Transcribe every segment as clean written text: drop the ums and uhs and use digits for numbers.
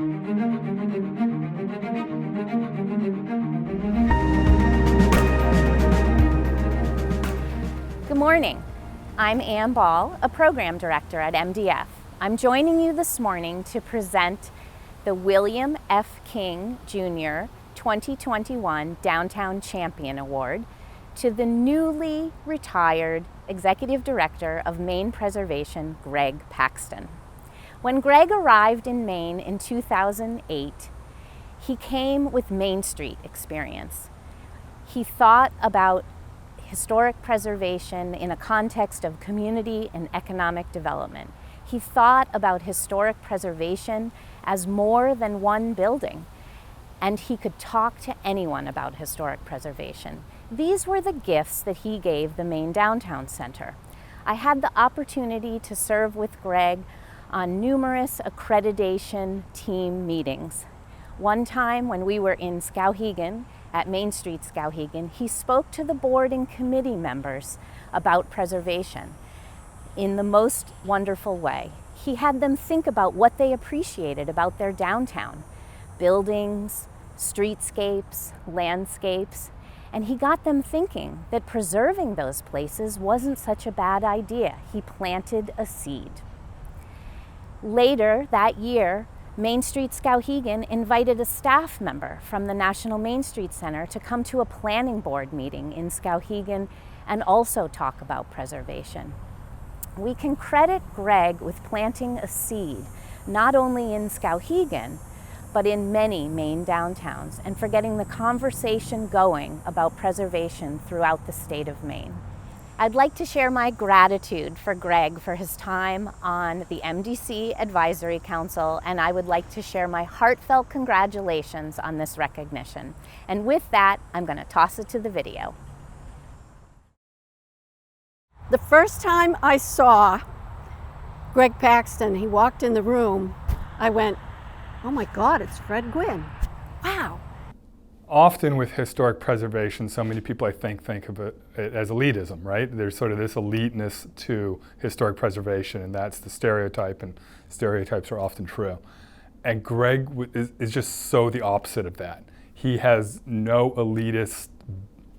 Good morning. I'm Ann Ball, a program director at MDF. I'm joining you this morning to present the William F. King Jr. 2021 Downtown Champion Award to the newly retired Executive Director of Maine Preservation, Greg Paxton. When Greg arrived in Maine in 2008, he came with Main Street experience. He thought about historic preservation in a context of community and economic development. He thought about historic preservation as more than one building, and he could talk to anyone about historic preservation. These were the gifts that he gave the Maine Downtown Center. I had the opportunity to serve with Greg on numerous accreditation team meetings. One time when we were in Skowhegan, at Main Street Skowhegan, he spoke to the board and committee members about preservation in the most wonderful way. He had them think about what they appreciated about their downtown, buildings, streetscapes, landscapes, and he got them thinking that preserving those places wasn't such a bad idea. He planted a seed. Later that year, Main Street Skowhegan invited a staff member from the National Main Street Center to come to a planning board meeting in Skowhegan and also talk about preservation. We can credit Greg with planting a seed, not only in Skowhegan, but in many Maine downtowns, and for getting the conversation going about preservation throughout the state of Maine. I'd like to share my gratitude for Greg for his time on the MDC Advisory Council, and I would like to share my heartfelt congratulations on this recognition. And with that, I'm going to toss it to the video. The first time I saw Greg Paxton, he walked in the room, I went, oh my God, it's Fred Gwynn. Wow. Often with historic preservation, so many people I think of it as elitism, right? There's sort of this eliteness to historic preservation, and that's the stereotype, and stereotypes are often true. And Greg is just so the opposite of that. He has no elitist,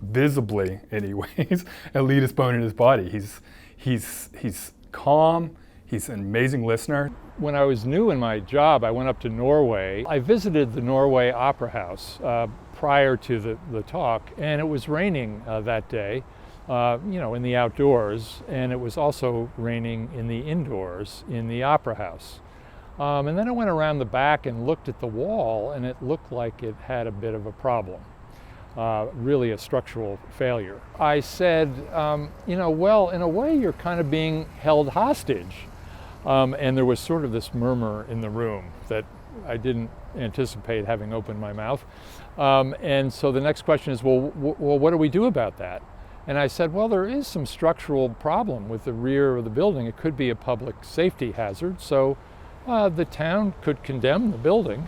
visibly anyways, elitist bone in his body. He's calm, he's an amazing listener. When I was new in my job, I went up to Norway. I visited the Norway Opera House prior to the talk, and it was raining that day, in the outdoors, and it was also raining in the indoors in the Opera House. And then I went around the back and looked at the wall, and it looked like it had a bit of a problem, really a structural failure. I said, well, in a way you're kind of being held hostage. And there was sort of this murmur in the room that I didn't anticipate having opened my mouth. And so the next question is, well, what do we do about that? And I said, well, there is some structural problem with the rear of the building. It could be a public safety hazard, so the town could condemn the building.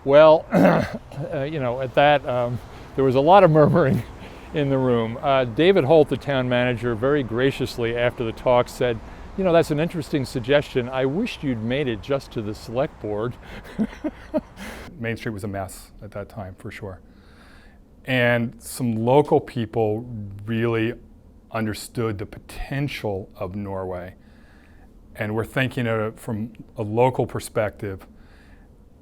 Well, at that, there was a lot of murmuring in the room. David Holt, the town manager, very graciously after the talk said, that's an interesting suggestion. I wished you'd made it just to the select board. Main Street was a mess at that time, for sure. And some local people really understood the potential of Norway. And we're thinking of it from a local perspective.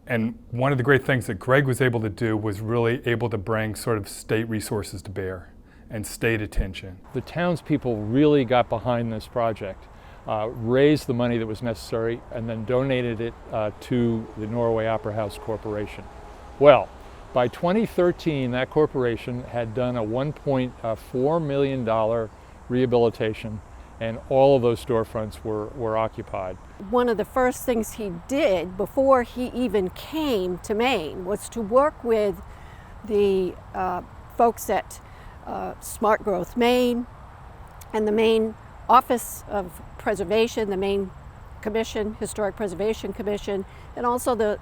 And one of the great things that Greg was able to do was really able to bring sort of state resources to bear and state attention. The townspeople really got behind this project, raised the money that was necessary, and then donated it to the Norway Opera House Corporation. Well, by 2013, that corporation had done a $1.4 million rehabilitation, and all of those storefronts were occupied. One of the first things he did before he even came to Maine was to work with the folks at Smart Growth Maine and the Maine Office of Preservation, the Maine Commission, Historic Preservation Commission, and also the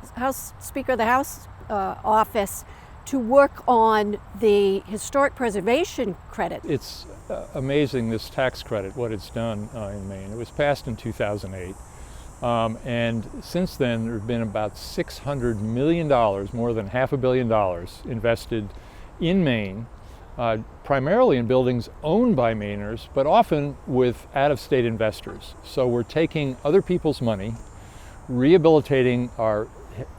Speaker of the House office to work on the historic preservation credit. It's amazing, this tax credit, what it's done in Maine. It was passed in 2008. And since then, there have been about $600 million, more than $500 million invested in Maine, primarily in buildings owned by Mainers, but often with out-of-state investors. So we're taking other people's money, rehabilitating our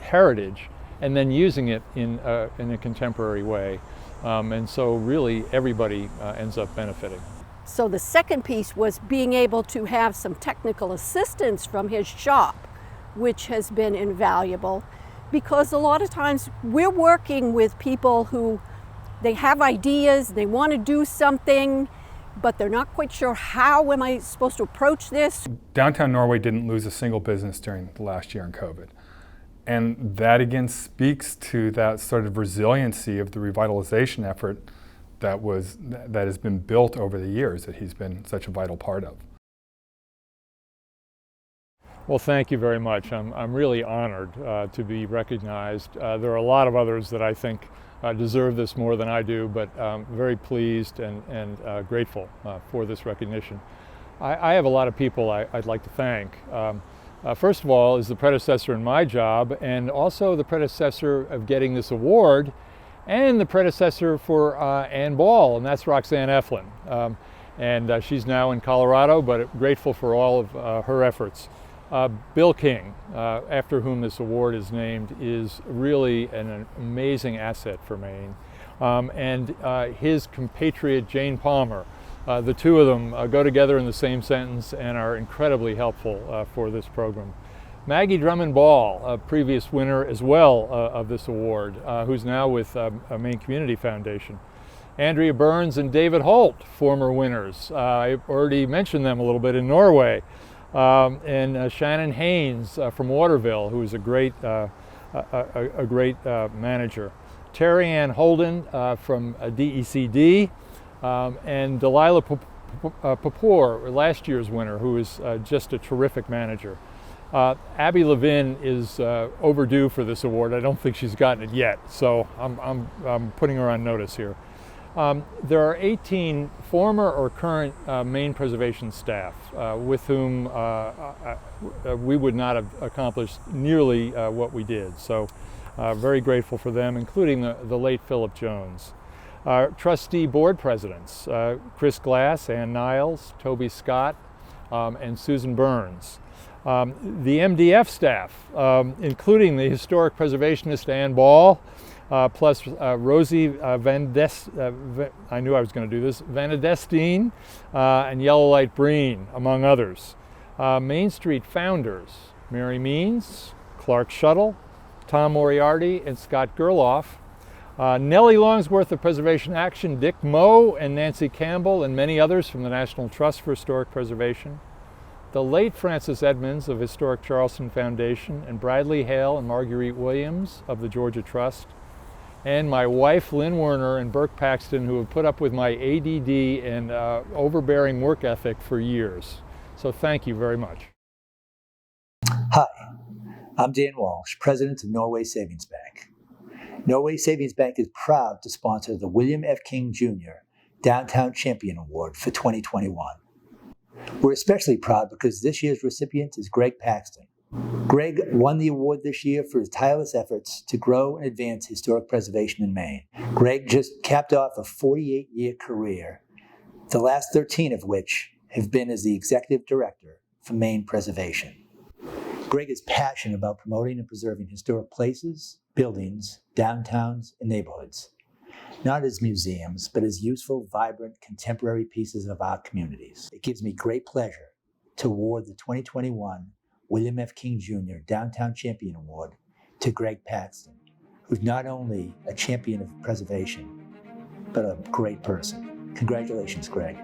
heritage, and then using it in a contemporary way. And so really everybody ends up benefiting. So the second piece was being able to have some technical assistance from his shop, which has been invaluable, because a lot of times we're working with people who they have ideas, they want to do something, but they're not quite sure how am I supposed to approach this. Downtown Norway didn't lose a single business during the last year in COVID. And that again speaks to that sort of resiliency of the revitalization effort that has been built over the years that he's been such a vital part of. Well, thank you very much. I'm really honored to be recognized. There are a lot of others that I think deserve this more than I do, but I'm very pleased and grateful for this recognition. I have a lot of people I'd like to thank. First of all is the predecessor in my job, and also the predecessor of getting this award, and the predecessor for Ann Ball, and that's Roxanne Eflin. And she's now in Colorado, but grateful for all of her efforts. Bill King, after whom this award is named, is really an amazing asset for Maine. And his compatriot Jane Palmer, the two of them go together in the same sentence and are incredibly helpful for this program. Maggie Drummond Ball, a previous winner as well of this award, who's now with Maine Community Foundation. Andrea Burns and David Holt, former winners. I already mentioned them a little bit in Norway. And Shannon Haynes from Waterville, who is a great manager. Terry Ann Holden from DECD, and Delilah Papour, last year's winner, who is just a terrific manager. Abby Levin is overdue for this award. I don't think she's gotten it yet, so I'm putting her on notice here. There are 18 former or current Maine preservation staff with whom we would not have accomplished nearly what we did. So very grateful for them, including the late Philip Jones. Trustee board presidents, Chris Glass, Ann Niles, Toby Scott, and Susan Burns. The MDF staff, including the historic preservationist Ann Ball, plus Rosie I knew I was going to do this, Vanadestine and Yellow Light Breen, among others. Main Street founders, Mary Means, Clark Shuttle, Tom Moriarty, and Scott Gerloff. Nellie Longsworth of Preservation Action, Dick Moe and Nancy Campbell, and many others from the National Trust for Historic Preservation. The late Francis Edmonds of Historic Charleston Foundation, and Bradley Hale and Marguerite Williams of the Georgia Trust, and my wife Lynn Werner and Burke Paxton, who have put up with my ADD and overbearing work ethic for years. So thank you very much. Hi, I'm Dan Walsh, President of Norway Savings Bank. Norway Savings Bank is proud to sponsor the William F. King Jr. Downtown Champion Award for 2021. We're especially proud because this year's recipient is Greg Paxton. Greg won the award this year for his tireless efforts to grow and advance historic preservation in Maine. Greg just capped off a 48-year career, the last 13 of which have been as the Executive Director for Maine Preservation. Greg is passionate about promoting and preserving historic places, buildings, downtowns, and neighborhoods, not as museums, but as useful, vibrant, contemporary pieces of our communities. It gives me great pleasure to award the 2021 William F. King Jr. Downtown Champion Award to Greg Paxton, who's not only a champion of preservation, but a great person. Congratulations, Greg.